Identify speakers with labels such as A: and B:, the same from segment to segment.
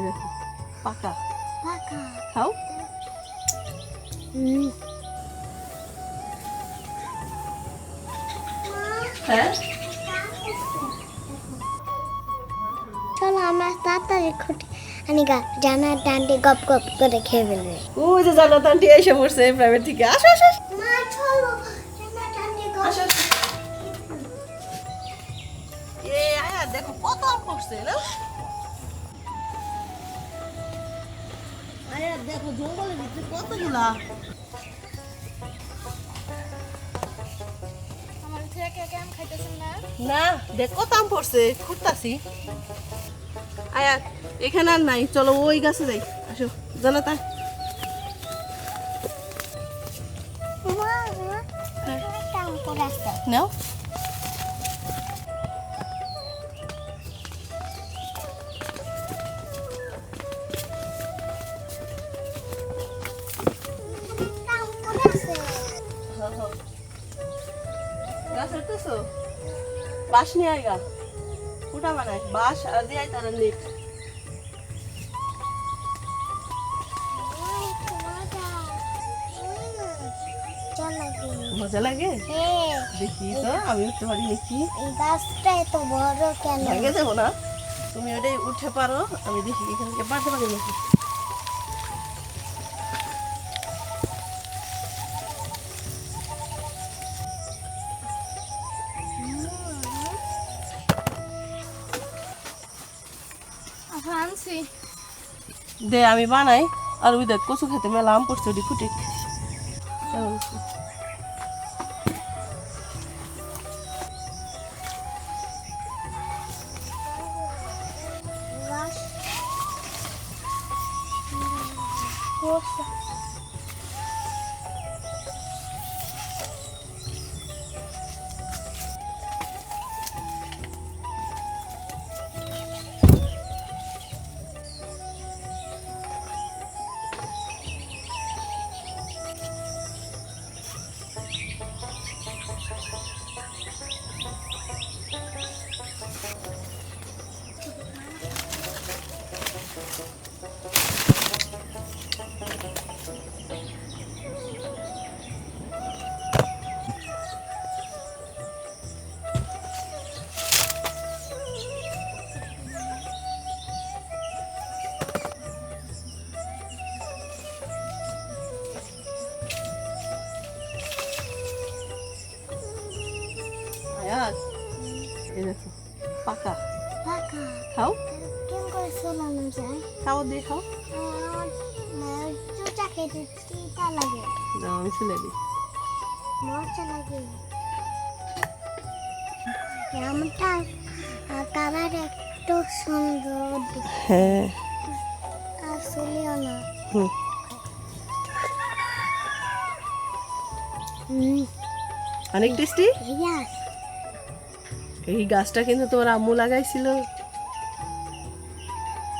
A: এই দেখো পাকা
B: পাকা
A: খাও। হ্যাঁ
B: চলো আমরা তাড়াতাড়ি খুঁটি আনিকা জানার ডান্ডি গপ গপ করে খেয়ে ফেলবে।
A: ওই যে জান্নাত আন্টি এসে পড়ছে প্রাইভেট থেকে। আসো আসো আসো।
B: মা চলো জানার ডান্ডি গপ
A: আসো, আসো। এ আয়া দেখো কত আম পড়ছে না। আয়া দেখো জঙ্গলের ভিতরে কতগুলা।
B: আমার থেকে কেমন খাইতেছেন না?
A: না দেখ কত আম পড়ছে খুঁড়তাছি। আয়া এখানে আর নাই, চলো ওই গাছে যাই। আসো জান্নাত আয়।
B: মা একটা আম পড়ে আসছে।
A: নাও
B: আম পড়ে আছে।
A: গাছ উঠতেছো, বাঁশ নিয়ে আয় গা, উঠা বানায় বাঁশ আর দিয়ে আয় তারা নেট। মজা লাগে দেখি তো, আমি উঠতে পারি নাকি।
B: এই গাছটা এত বড় কেন?
A: ভাগে যাবো না, তুমি ওটাই উঠে পারো, আমি দেখি এখান থেকে বাড়তে পারি নাকি।
B: আনছি
A: দে আমি বানাই। আর ওই দেখ কচু খেতে মেলা আম পড়ছে, ওটি ফুটে পাকা
B: পাকা
A: খাও।
B: কেমন করে চলানো যায়?
A: খাও দিয়ে খাও।
B: চুচা খেতে তিতা লাগে,
A: দাও আমি চলে দিই।
B: মজা লাগে। আমটা কালার একটু সুন্দর
A: হ্যাঁ
B: আর চলিও না।
A: অনেক টেস্টি।
B: ইয়াস
A: এই গাছটা কিন্তু তোমার আম্মু লাগাইছিল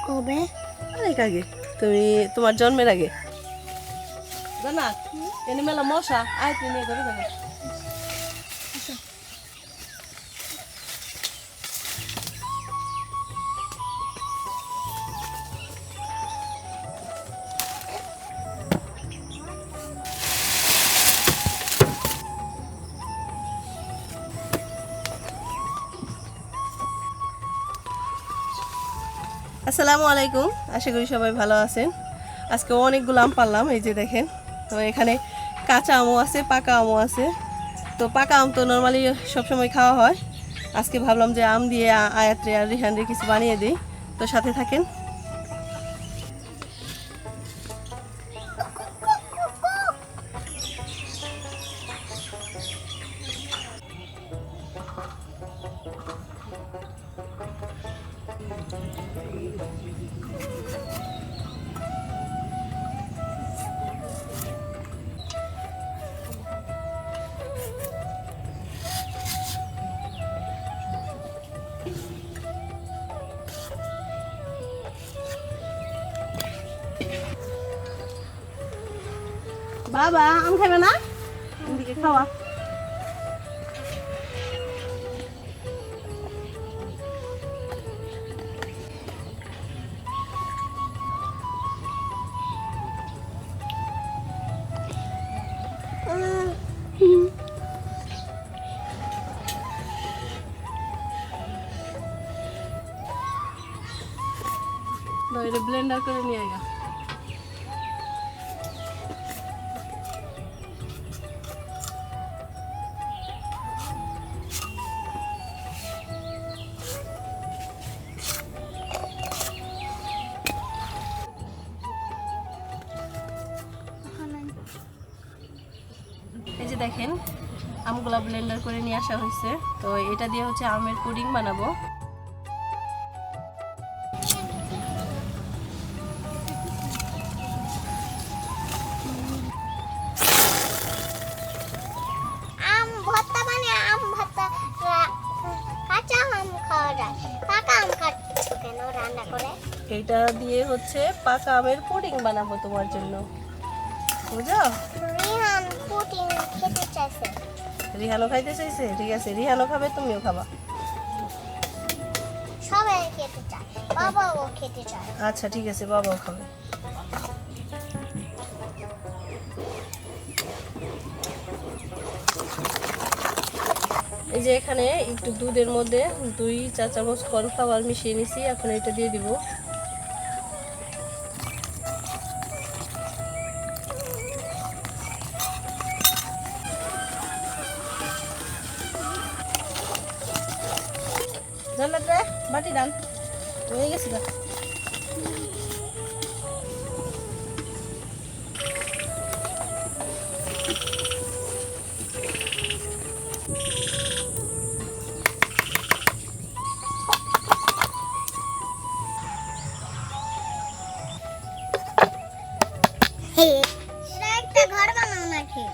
B: কবে?
A: অনেক আগে, তুমি তোমার জন্মের আগে। জানা এনে মেলা মশা, আয় তুই নিয়ে ধরে যাবে। আসসালামু আলাইকুম, আশা করি সবাই ভালো আছেন। আজকে অনেকগুলো আম পারলাম, এই যে দেখেন। তো এখানে কাঁচা আমও আছে, পাকা আমও আছে। তো পাকা আম তো নর্মালি সবসময় খাওয়া হয়, আজকে ভাবলাম যে আম দিয়ে আয়াত্রে আর রিহানরে কিছু বানিয়ে দিই। তো সাথে থাকেন। বাবা আম খাবে না, এদিকে খাওয়া। তো এটা ব্লেন্ডার করে নিয়ে আয়। এই যে দেখেন আমগুলা ব্লেন্ডার করে নিয়ে আসা হয়েছে। তো এটা দিয়ে হচ্ছে আমের পুডিং বানাবো।
B: আম ভর্তা মানে আম ভর্তা কাঁচা আম খাওয়া যায়, পাকা আম খাচ্ছ কেন রান্না করে?
A: এটা দিয়ে হচ্ছে পাকা আমের পুডিং বানাবো তোমার জন্য, বুঝো?
B: রিহান পুডিং খেতে চাইছে।
A: রিহানও খাইতে চাইছে, ঠিক আছে, রিহানও খাবে, তুমিও খাবা।
B: সবাই খেতে চায়, বাবাও খেতে চায়।
A: আচ্ছা ঠিক আছে, বাবাও খাবে। এই যে এখানে একটু দুধের মধ্যে 2 চা চামচ কর্নফ্লাওয়ার মিশিয়ে নিছি, এখন এটা দিয়ে দিব। জান্নাত রে বাটি ডান হয়ে গেছে গা।
B: এটা একটা ঘর বানাও নাকি?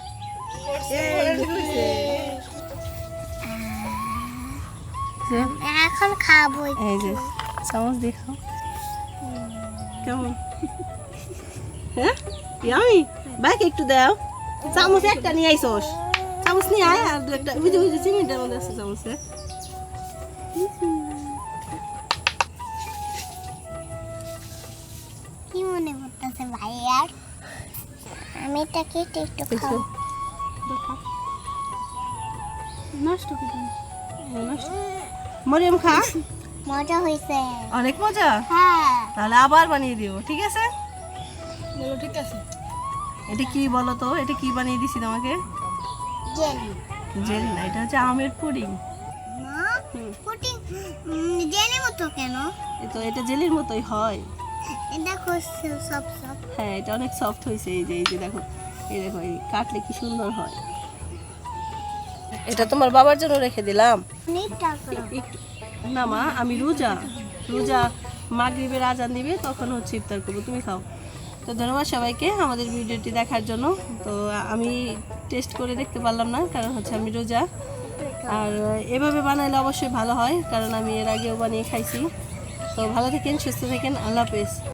B: এখন খাবো।
A: এই যে চামচ দিয়ে খাও, কেমন? হ্যাঁ ইয়ামি বাইক একটু দাও, চামচ একটা নিয়ে আইসোস, চামচ নিয়ে আয়, আর 2-একটা বুঝে বুঝে চিনিটার মধ্যে আছে চামচে।
B: কি মনে করতেছে ভাইয়ার? আমি এটা কেটে একটু খাবো।
A: নষ্ট মরিয়ম খা,
B: মজা হয়েছে।
A: অনেক মজা।
B: হ্যাঁ
A: তাহলে আবার বানিয়ে দিও, ঠিক আছে?
B: ঠিক আছে।
A: এটা কি বলো তো, এটা কি বানিয়ে দিছি তোমাকে?
B: জেলি।
A: জেলি না, এটা হচ্ছে আমের পুডিং।
B: মা পুডিং জেলি মতো কেন?
A: তো এটা জেলির মতোই হয়।
B: দেখো সব সব।
A: হ্যাঁ এটা অনেক সফট হয়েছে। এই যে দেখো, এই দেখো, এই কাটলে কি সুন্দর হয়। এটা তোমার বাবার জন্য রেখে দিলাম।
B: অনেকটা করো।
A: একটু না মা, আমি রোজা মাগরিবের আজান দিবে, তখন হচ্ছে ইফতার করবো, তুমি খাও। তো ধন্যবাদ সবাইকে আমাদের ভিডিওটি দেখার জন্য। তো আমি টেস্ট করে দেখতে পারলাম না, কারণ হচ্ছে আমি রোজা। আর এভাবে বানাইলে অবশ্যই ভালো হয়, কারণ আমি এর আগেও বানিয়ে খাইছি। তো ভালো থাকেন, সুস্থ থাকেন, আল্লাহ হাফেজ।